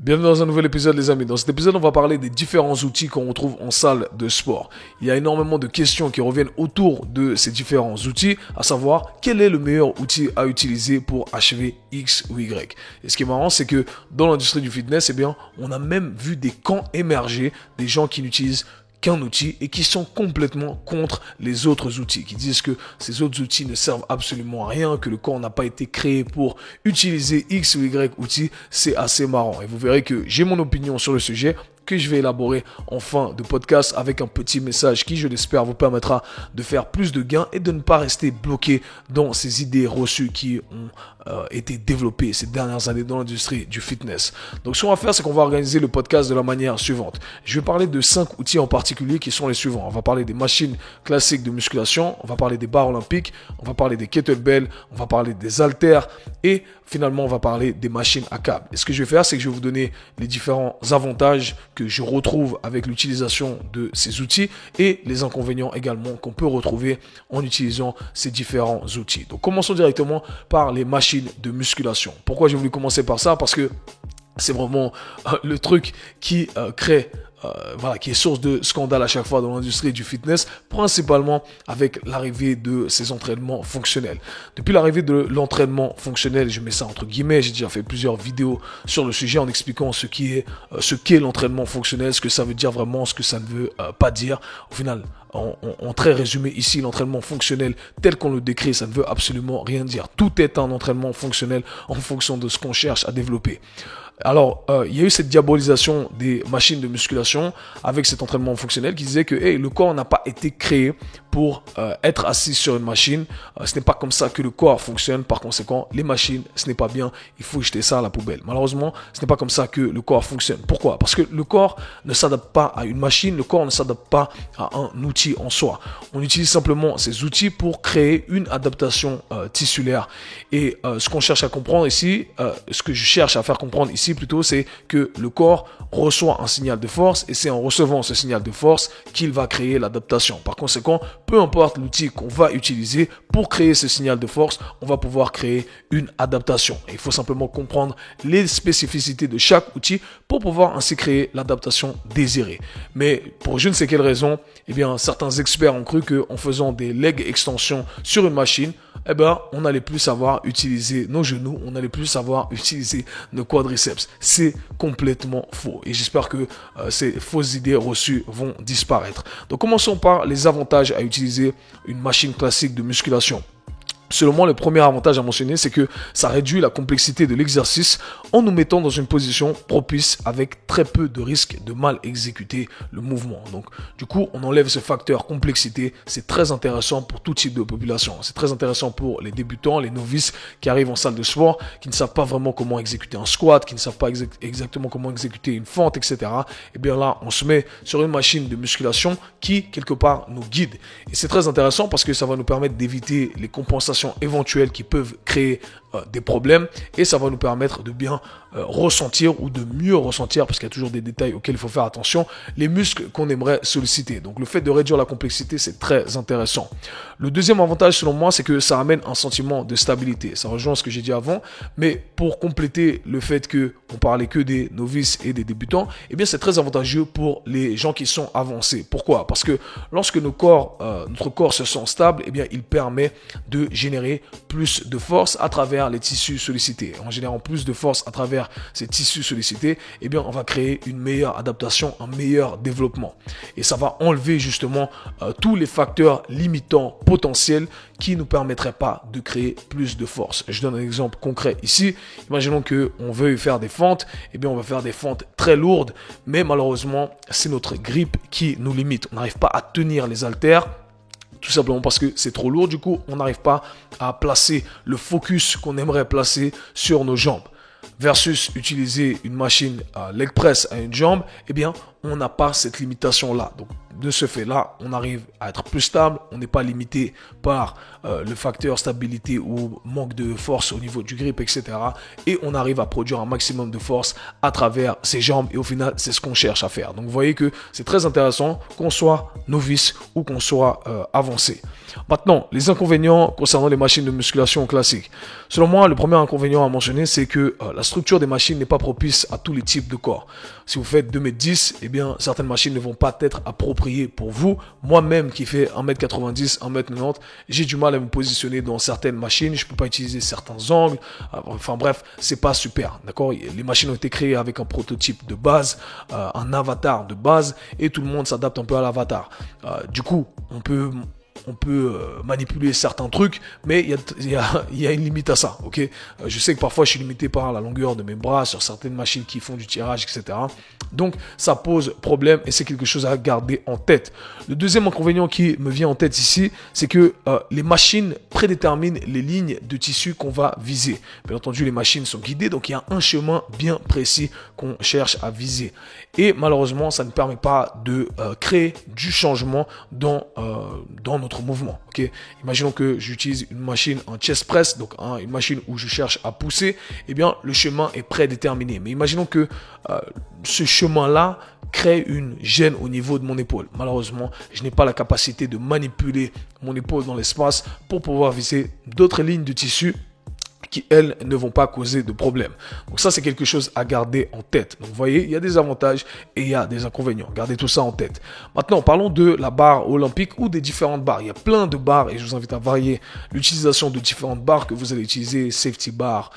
Bienvenue dans un nouvel épisode les amis. Dans cet épisode on va parler des différents outils qu'on retrouve en salle de sport. Il y a énormément de questions qui reviennent autour de ces différents outils, à savoir quel est le meilleur outil à utiliser pour achever X ou Y. Et ce qui est marrant c'est que dans l'industrie du fitness, on a même vu des camps émerger, des gens qui n'utilisent qu'un outil et qui sont complètement contre les autres outils, qui disent que ces autres outils ne servent absolument à rien, que le corps n'a pas été créé pour utiliser X ou Y outils. C'est assez marrant et vous verrez que j'ai mon opinion sur le sujet que je vais élaborer en fin de podcast avec un petit message qui, je l'espère, vous permettra de faire plus de gains et de ne pas rester bloqué dans ces idées reçues qui ont été développées ces dernières années dans l'industrie du fitness. Donc, ce qu'on va faire, c'est qu'on va organiser le podcast de la manière suivante. Je vais parler de 5 outils en particulier qui sont les suivants. On va parler des machines classiques de musculation, on va parler des barres olympiques, on va parler des kettlebells, on va parler des haltères et finalement, on va parler des machines à câble. Et ce que je vais faire, c'est que je vais vous donner les différents avantages que je retrouve avec l'utilisation de ces outils et les inconvénients également qu'on peut retrouver en utilisant ces différents outils. Donc, commençons directement par les machines de musculation. Pourquoi j'ai voulu commencer par ça? Parce que c'est vraiment le truc qui crée qui est source de scandale à chaque fois dans l'industrie du fitness, principalement avec l'arrivée de ces entraînements fonctionnels. Depuis l'arrivée de l'entraînement fonctionnel, je mets ça entre guillemets, j'ai déjà fait plusieurs vidéos sur le sujet en expliquant ce qu'est l'entraînement fonctionnel, ce que ça veut dire vraiment, ce que ça ne veut pas dire. Au final, en très résumé ici, l'entraînement fonctionnel tel qu'on le décrit, ça ne veut absolument rien dire. Tout est un entraînement fonctionnel en fonction de ce qu'on cherche à développer. Alors, il y a eu cette diabolisation des machines de musculation avec cet entraînement fonctionnel qui disait que le corps n'a pas été créé pour être assis sur une machine. Ce n'est pas comme ça que le corps fonctionne. Par conséquent, les machines, ce n'est pas bien. Il faut jeter ça à la poubelle. Malheureusement, ce n'est pas comme ça que le corps fonctionne. Pourquoi? Parce que le corps ne s'adapte pas à une machine. Le corps ne s'adapte pas à un outil en soi. On utilise simplement ces outils pour créer une adaptation tissulaire. Et ce qu'on cherche à comprendre ici, ce que je cherche à faire comprendre ici plutôt, c'est que le corps reçoit un signal de force et c'est en recevant ce signal de force qu'il va créer l'adaptation. Par conséquent, peu importe l'outil qu'on va utiliser pour créer ce signal de force, on va pouvoir créer une adaptation. Et il faut simplement comprendre les spécificités de chaque outil pour pouvoir ainsi créer l'adaptation désirée. Mais pour je ne sais quelle raison, certains experts ont cru qu'en faisant des leg extensions sur une machine, on n'allait plus savoir utiliser nos genoux, on n'allait plus savoir utiliser nos quadriceps. C'est complètement faux. Et j'espère que ces fausses idées reçues vont disparaître. Donc, commençons par les avantages à utiliser une machine classique de musculation. Selon moi, le premier avantage à mentionner, c'est que ça réduit la complexité de l'exercice en nous mettant dans une position propice avec très peu de risque de mal exécuter le mouvement. Donc, du coup, on enlève ce facteur complexité. C'est très intéressant pour tout type de population. C'est très intéressant pour les débutants, les novices qui arrivent en salle de sport, qui ne savent pas vraiment comment exécuter un squat, qui ne savent pas exactement comment exécuter une fente, etc. Là, on se met sur une machine de musculation qui, quelque part, nous guide. Et c'est très intéressant parce que ça va nous permettre d'éviter les compensations éventuelles qui peuvent créer des problèmes et ça va nous permettre de bien ressentir ou de mieux ressentir, parce qu'il y a toujours des détails auxquels il faut faire attention, les muscles qu'on aimerait solliciter. Donc le fait de réduire la complexité, c'est très intéressant. Le deuxième avantage selon moi, c'est que ça amène un sentiment de stabilité. Ça rejoint ce que j'ai dit avant, mais pour compléter le fait que on parlait que des novices et des débutants, c'est très avantageux pour les gens qui sont avancés. Pourquoi? Parce que lorsque notre corps se sent stable, il permet de générer plus de force à travers les tissus sollicités. En générant plus de force à travers ces tissus sollicités, on va créer une meilleure adaptation, un meilleur développement. Et ça va enlever justement tous les facteurs limitants potentiels qui ne nous permettraient pas de créer plus de force. Je donne un exemple concret ici. Imaginons qu'on veuille faire des fentes, on va faire des fentes très lourdes, mais malheureusement, c'est notre grippe qui nous limite. On n'arrive pas à tenir les haltères, tout simplement parce que c'est trop lourd. Du coup, on n'arrive pas à placer le focus qu'on aimerait placer sur nos jambes. Versus utiliser une machine leg press à une jambe, on n'a pas cette limitation-là. Donc, de ce fait-là, on arrive à être plus stable, on n'est pas limité par le facteur stabilité ou manque de force au niveau du grip, etc. Et on arrive à produire un maximum de force à travers ses jambes et au final, c'est ce qu'on cherche à faire. Donc, vous voyez que c'est très intéressant qu'on soit novice ou qu'on soit avancé. Maintenant, les inconvénients concernant les machines de musculation classiques. Selon moi, le premier inconvénient à mentionner, c'est que la structure des machines n'est pas propice à tous les types de corps. Si vous faites 2m10, eh bien, certaines machines ne vont pas être appropriées pour vous. Moi-même qui fais 1m90, 1m90, j'ai du mal à me positionner dans certaines machines. Je ne peux pas utiliser certains angles. Enfin bref, c'est pas super. D'accord? Les machines ont été créées avec un prototype de base, un avatar de base, et tout le monde s'adapte un peu à l'avatar. Du coup, on peut manipuler certains trucs, mais il y a une limite à ça, ok? Je sais que parfois je suis limité par la longueur de mes bras sur certaines machines qui font du tirage, etc. Donc ça pose problème et c'est quelque chose à garder en tête. Le deuxième inconvénient qui me vient en tête ici, c'est que les machines prédéterminent les lignes de tissu qu'on va viser. Bien entendu, les machines sont guidées, donc il y a un chemin bien précis qu'on cherche à viser. Et malheureusement, ça ne permet pas de créer du changement dans notre mouvement. Okay? Imaginons que j'utilise une machine en chest press, donc une machine où je cherche à pousser, eh bien le chemin est prédéterminé. Mais imaginons que ce chemin-là crée une gêne au niveau de mon épaule. Malheureusement, je n'ai pas la capacité de manipuler mon épaule dans l'espace pour pouvoir viser d'autres lignes de tissu qui, elles, ne vont pas causer de problème. Donc ça, c'est quelque chose à garder en tête. Donc vous voyez, il y a des avantages et il y a des inconvénients. Gardez tout ça en tête. Maintenant, parlons de la barre olympique ou des différentes barres. Il y a plein de barres et je vous invite à varier l'utilisation de différentes barres que vous allez utiliser. Safety bar,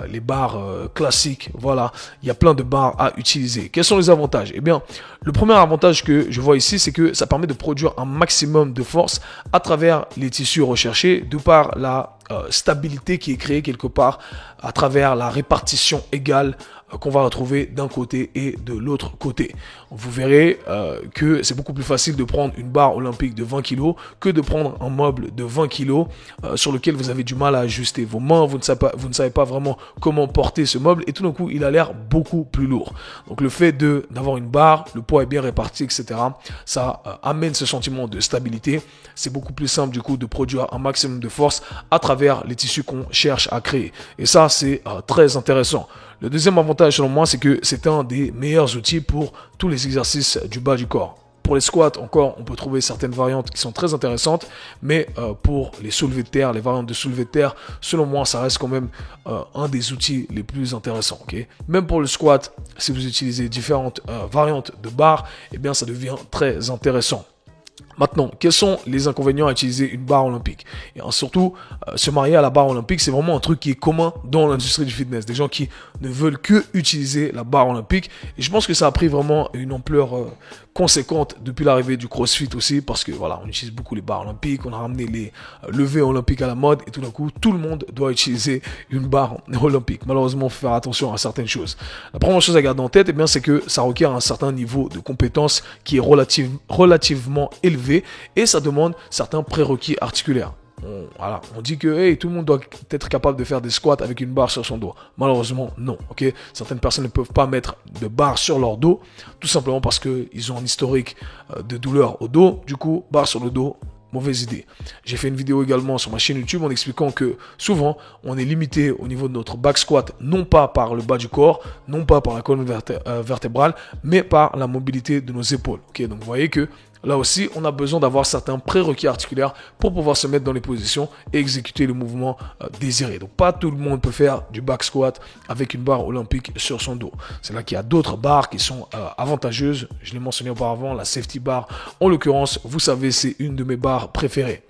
les barres classiques, voilà. Il y a plein de barres à utiliser. Quels sont les avantages? Eh bien, le premier avantage que je vois ici, c'est que ça permet de produire un maximum de force à travers les tissus recherchés de par la stabilité qui est créée quelque part à travers la répartition égale qu'on va retrouver d'un côté et de l'autre côté. Vous verrez que c'est beaucoup plus facile de prendre une barre olympique de 20 kg que de prendre un meuble de 20 kg sur lequel vous avez du mal à ajuster vos mains, vous ne savez pas vraiment comment porter ce meuble et tout d'un coup il a l'air beaucoup plus lourd. Donc le fait d'avoir une barre, le poids est bien réparti, etc. Ça amène ce sentiment de stabilité. C'est beaucoup plus simple du coup de produire un maximum de force à travers les tissus qu'on cherche à créer. Et ça c'est très intéressant. Le deuxième avantage selon moi, c'est que c'est un des meilleurs outils pour tous les exercices du bas du corps. Pour les squats, encore, on peut trouver certaines variantes qui sont très intéressantes, mais pour les soulevés de terre, les variantes de soulevés de terre, selon moi, ça reste quand même un des outils les plus intéressants. Okay? Même pour le squat, si vous utilisez différentes variantes de barres, eh bien, ça devient très intéressant. Maintenant, quels sont les inconvénients à utiliser une barre olympique? Et surtout, se marier à la barre olympique, c'est vraiment un truc qui est commun dans l'industrie du fitness. Des gens qui ne veulent que utiliser la barre olympique. Et je pense que ça a pris vraiment une ampleur conséquente depuis l'arrivée du CrossFit aussi, parce que voilà, on utilise beaucoup les barres olympiques, on a ramené les levées olympiques à la mode, et tout d'un coup, tout le monde doit utiliser une barre olympique. Malheureusement, il faut faire attention à certaines choses. La première chose à garder en tête, eh bien, c'est que ça requiert un certain niveau de compétence qui est relativement élevé, et ça demande certains prérequis articulaires. On dit que tout le monde doit être capable de faire des squats avec une barre sur son dos. Malheureusement, non. Okay? Certaines personnes ne peuvent pas mettre de barre sur leur dos, tout simplement parce qu'ils ont un historique de douleur au dos. Du coup, barre sur le dos, mauvaise idée. J'ai fait une vidéo également sur ma chaîne YouTube en expliquant que souvent, on est limité au niveau de notre back squat, non pas par le bas du corps, non pas par la colonne vertébrale, mais par la mobilité de nos épaules. Okay? Donc, vous voyez que là aussi, on a besoin d'avoir certains prérequis articulaires pour pouvoir se mettre dans les positions et exécuter le mouvement désiré. Donc, pas tout le monde peut faire du back squat avec une barre olympique sur son dos. C'est là qu'il y a d'autres barres qui sont avantageuses. Je l'ai mentionné auparavant, la safety bar. En l'occurrence, vous savez, c'est une de mes barres préférées.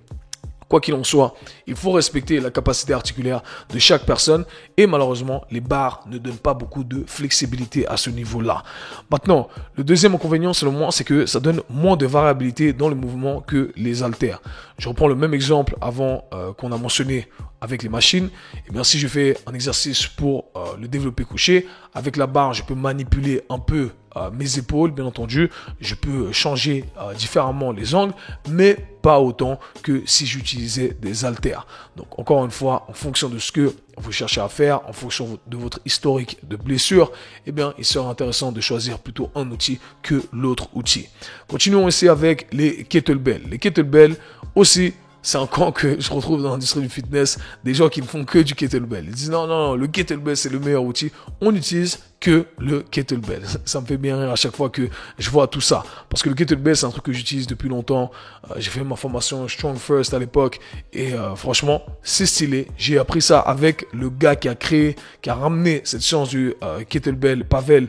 Quoi qu'il en soit, il faut respecter la capacité articulaire de chaque personne et malheureusement, les barres ne donnent pas beaucoup de flexibilité à ce niveau-là. Maintenant, le deuxième inconvénient selon moi, c'est que ça donne moins de variabilité dans le mouvement que les haltères. Je reprends le même exemple avant qu'on a mentionné avec les machines. Et bien, si je fais un exercice pour le développé couché, avec la barre, je peux manipuler un peu mes épaules, bien entendu. Je peux changer différemment les angles, mais pas autant que si j'utilisais des haltères. Donc encore une fois, en fonction de ce que vous cherchez à faire, en fonction de votre historique de blessure, eh bien, il sera intéressant de choisir plutôt un outil que l'autre outil. Continuons ici avec les kettlebells. Les kettlebells aussi, c'est un camp que je retrouve dans l'industrie du fitness, des gens qui ne font que du kettlebell. Ils disent non, le kettlebell c'est le meilleur outil. On n'utilise que le kettlebell. Ça me fait bien rire à chaque fois que je vois tout ça. Parce que le kettlebell c'est un truc que j'utilise depuis longtemps. J'ai fait ma formation Strong First à l'époque et franchement c'est stylé. J'ai appris ça avec le gars qui a ramené cette science du kettlebell, Pavel,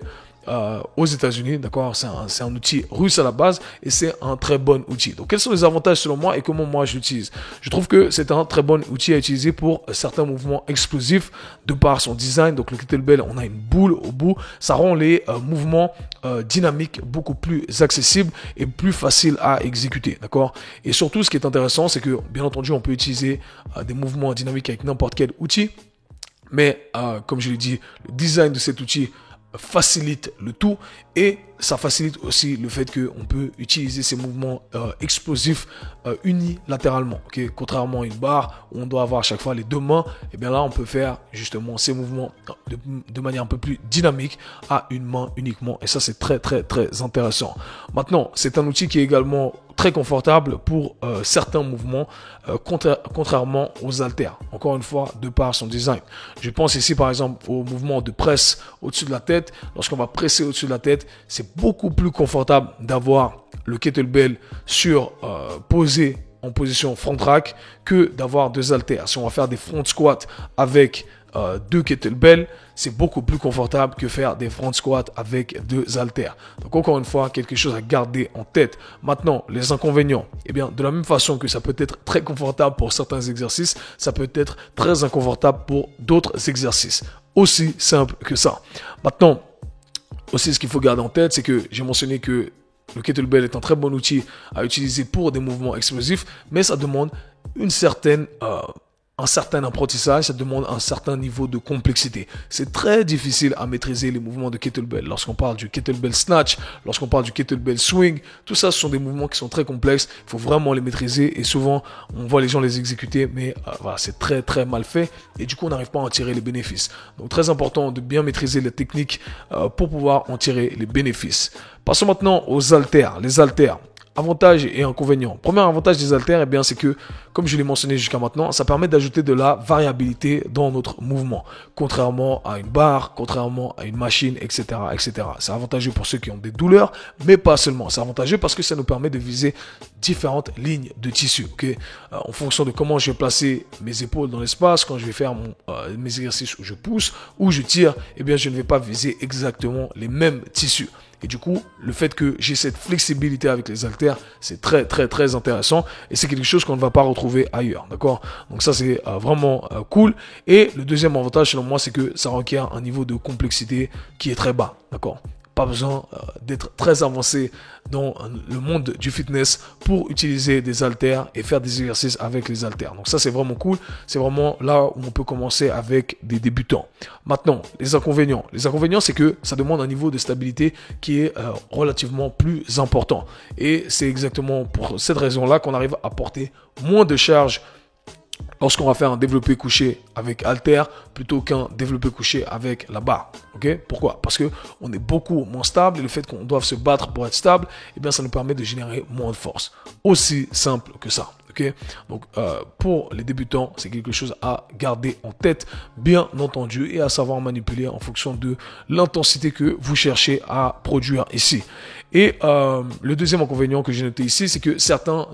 aux États-Unis, d'accord, c'est un outil russe à la base et c'est un très bon outil. Donc, quels sont les avantages selon moi et comment moi je l'utilise? Je trouve que c'est un très bon outil à utiliser pour certains mouvements explosifs de par son design. Donc, le kettlebell, on a une boule au bout, ça rend les mouvements dynamiques beaucoup plus accessibles et plus faciles à exécuter, d'accord. Et surtout, ce qui est intéressant, c'est que bien entendu, on peut utiliser des mouvements dynamiques avec n'importe quel outil, mais comme je l'ai dit, le design de cet outil facilite le tout et ça facilite aussi le fait qu'on peut utiliser ces mouvements explosifs unilatéralement. Okay? Contrairement à une barre où on doit avoir à chaque fois les deux mains, et bien là on peut faire justement ces mouvements de manière un peu plus dynamique à une main uniquement et ça c'est très intéressant. Maintenant c'est un outil qui est également très confortable pour certains mouvements contrairement aux haltères. Encore une fois, de par son design. Je pense ici par exemple au mouvement de presse au-dessus de la tête. Lorsqu'on va presser au-dessus de la tête, c'est beaucoup plus confortable d'avoir le kettlebell posé en position front rack que d'avoir deux haltères. Si on va faire des front squats avec deux kettlebells, c'est beaucoup plus confortable que faire des front squats avec deux haltères. Donc encore une fois, quelque chose à garder en tête. Maintenant, les inconvénients. Eh bien, de la même façon que ça peut être très confortable pour certains exercices, ça peut être très inconfortable pour d'autres exercices. Aussi simple que ça. Maintenant, aussi ce qu'il faut garder en tête, c'est que j'ai mentionné que le kettlebell est un très bon outil à utiliser pour des mouvements explosifs, mais ça demande un certain apprentissage, ça demande un certain niveau de complexité. C'est très difficile à maîtriser les mouvements de kettlebell. Lorsqu'on parle du kettlebell snatch, lorsqu'on parle du kettlebell swing, tout ça, ce sont des mouvements qui sont très complexes. Il faut vraiment les maîtriser et souvent, on voit les gens les exécuter, mais voilà, c'est très mal fait et du coup, on n'arrive pas à en tirer les bénéfices. Donc, très important de bien maîtriser la technique pour pouvoir en tirer les bénéfices. Passons maintenant aux haltères. Les haltères. Avantages et inconvénients. Premier avantage des haltères, eh bien, c'est que, comme je l'ai mentionné jusqu'à maintenant, ça permet d'ajouter de la variabilité dans notre mouvement. Contrairement à une barre, contrairement à une machine, etc., etc. C'est avantageux pour ceux qui ont des douleurs, mais pas seulement. C'est avantageux parce que ça nous permet de viser différentes lignes de tissu. Okay? En fonction de comment je vais placer mes épaules dans l'espace, quand je vais faire mes exercices où je pousse, où je tire, eh bien, je ne vais pas viser exactement les mêmes tissus. Et du coup, le fait que j'ai cette flexibilité avec les haltères, c'est très intéressant. Et c'est quelque chose qu'on ne va pas retrouver ailleurs. D'accord? Donc ça, c'est vraiment cool. Et le deuxième avantage, selon moi, c'est que ça requiert un niveau de complexité qui est très bas. D'accord? Pas besoin d'être très avancé dans le monde du fitness pour utiliser des haltères et faire des exercices avec les haltères. Donc ça, c'est vraiment cool. C'est vraiment là où on peut commencer avec des débutants. Maintenant, les inconvénients. Les inconvénients, c'est que ça demande un niveau de stabilité qui est relativement plus important. Et c'est exactement pour cette raison-là qu'on arrive à porter moins de charge lorsqu'on va faire un développé couché avec haltère plutôt qu'un développé couché avec la barre. Okay? Pourquoi? Parce que on est beaucoup moins stable et le fait qu'on doive se battre pour être stable, eh bien, ça nous permet de générer moins de force. Aussi simple que ça. Okay? Donc, pour les débutants, c'est quelque chose à garder en tête, bien entendu, et à savoir manipuler en fonction de l'intensité que vous cherchez à produire ici. Et le deuxième inconvénient que j'ai noté ici, c'est que certains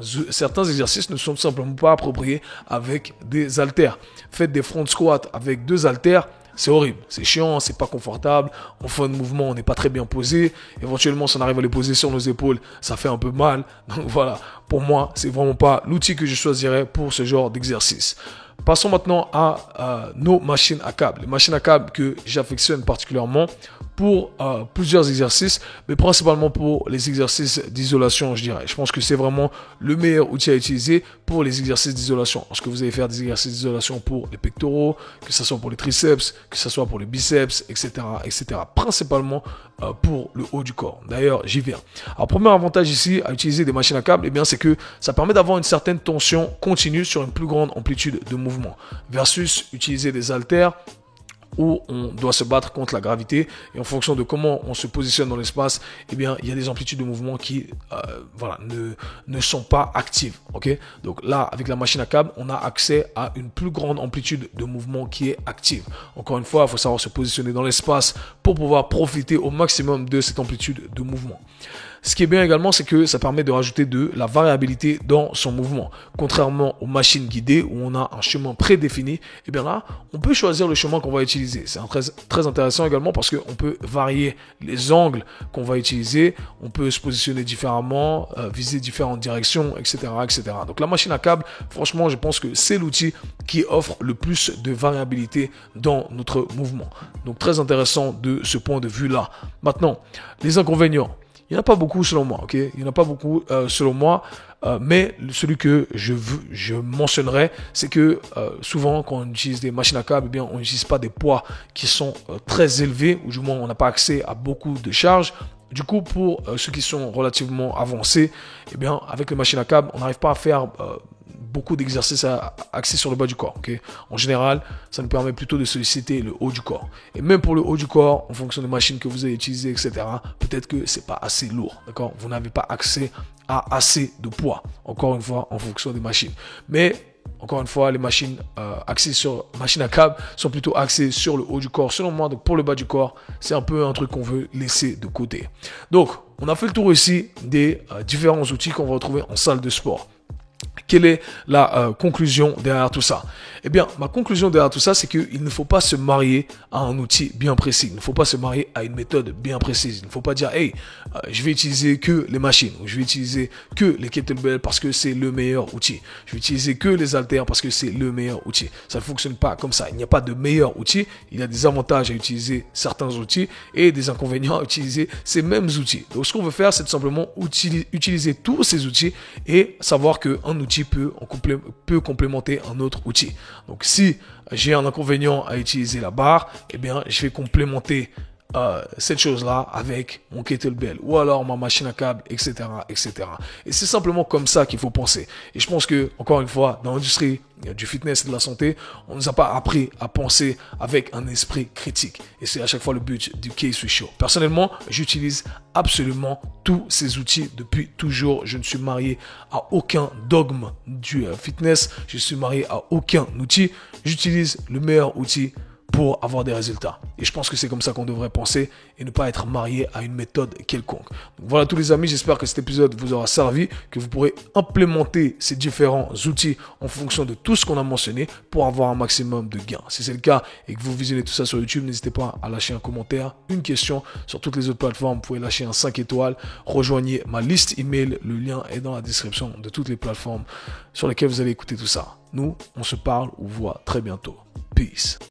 exercices ne sont tout simplement pas appropriés avec des haltères. Faites des front squats avec deux haltères, c'est horrible, c'est chiant, c'est pas confortable, en fin de mouvement on n'est pas très bien posé, éventuellement si on arrive à les poser sur nos épaules, ça fait un peu mal, donc voilà, pour moi c'est vraiment pas l'outil que je choisirais pour ce genre d'exercice. Passons maintenant à nos machines à câble. Les machines à câble que j'affectionne particulièrement pour plusieurs exercices, mais principalement pour les exercices d'isolation, je dirais. Je pense que c'est vraiment le meilleur outil à utiliser pour les exercices d'isolation. Lorsque vous allez faire des exercices d'isolation pour les pectoraux, que ce soit pour les triceps, que ce soit pour les biceps, etc., etc. Principalement pour le haut du corps. D'ailleurs, j'y viens. Alors, premier avantage ici à utiliser des machines à câbles, eh bien, c'est que ça permet d'avoir une certaine tension continue sur une plus grande amplitude de mouvement versus utiliser des haltères où on doit se battre contre la gravité et en fonction de comment on se positionne dans l'espace, eh bien, il y a des amplitudes de mouvement qui ne sont pas actives. Ok, donc là, avec la machine à câble, on a accès à une plus grande amplitude de mouvement qui est active. Encore une fois, il faut savoir se positionner dans l'espace pour pouvoir profiter au maximum de cette amplitude de mouvement. Ce qui est bien également, c'est que ça permet de rajouter de la variabilité dans son mouvement. Contrairement aux machines guidées où on a un chemin prédéfini, eh bien là, on peut choisir le chemin qu'on va utiliser. C'est très intéressant également parce qu'on peut varier les angles qu'on va utiliser, on peut se positionner différemment, viser différentes directions, etc., etc. Donc la machine à câble, franchement, je pense que c'est l'outil qui offre le plus de variabilité dans notre mouvement. Donc très intéressant de ce point de vue-là. Maintenant, les inconvénients. Il n'y en a pas beaucoup selon moi, ok? Il n'y en a pas beaucoup selon moi, mais celui que je mentionnerai, c'est que souvent quand on utilise des machines à câble, eh bien, on n'utilise pas des poids qui sont très élevés, ou du moins on n'a pas accès à beaucoup de charges. Du coup, pour ceux qui sont relativement avancés, eh bien, avec les machines à câble, on n'arrive pas à faire beaucoup d'exercices axés sur le bas du corps. Okay? En général, ça nous permet plutôt de solliciter le haut du corps. Et même pour le haut du corps, en fonction des machines que vous avez utilisées, etc., peut-être que c'est pas assez lourd. D'accord? Vous n'avez pas accès à assez de poids. Encore une fois, en fonction des machines. Mais encore une fois, les machines axées sur machines à câble sont plutôt axées sur le haut du corps. Selon moi, donc pour le bas du corps, c'est un peu un truc qu'on veut laisser de côté. Donc, on a fait le tour ici des différents outils qu'on va retrouver en salle de sport. Quelle est la conclusion derrière tout ça? Eh bien, ma conclusion derrière tout ça, c'est qu'il ne faut pas se marier à un outil bien précis. Il ne faut pas se marier à une méthode bien précise. Il ne faut pas dire, hey, je vais utiliser que les machines, ou je vais utiliser que les kettlebells parce que c'est le meilleur outil. Je vais utiliser que les haltères parce que c'est le meilleur outil. Ça ne fonctionne pas comme ça. Il n'y a pas de meilleur outil. Il y a des avantages à utiliser certains outils et des inconvénients à utiliser ces mêmes outils. Donc, ce qu'on veut faire, c'est tout simplement utiliser tous ces outils et savoir qu'un outil peut complémenter un autre outil. Donc si j'ai un inconvénient à utiliser la barre, eh bien je vais complémenter cette chose-là avec mon kettlebell ou alors ma machine à câble, etc., etc. Et c'est simplement comme ça qu'il faut penser. Et je pense que, encore une fois, dans l'industrie du fitness et de la santé, on ne nous a pas appris à penser avec un esprit critique. Et c'est à chaque fois le but du K-Swiss Show. Personnellement, j'utilise absolument tous ces outils depuis toujours. Je ne suis marié à aucun dogme du fitness. Je suis marié à aucun outil. J'utilise le meilleur outil pour avoir des résultats. Et je pense que c'est comme ça qu'on devrait penser et ne pas être marié à une méthode quelconque. Donc voilà tous les amis, j'espère que cet épisode vous aura servi, que vous pourrez implémenter ces différents outils en fonction de tout ce qu'on a mentionné pour avoir un maximum de gains. Si c'est le cas et que vous visionnez tout ça sur YouTube, n'hésitez pas à lâcher un commentaire, une question sur toutes les autres plateformes. Vous pouvez lâcher un 5 étoiles, rejoignez ma liste email, le lien est dans la description de toutes les plateformes sur lesquelles vous allez écouter tout ça. Nous, on se parle ou voit très bientôt. Peace.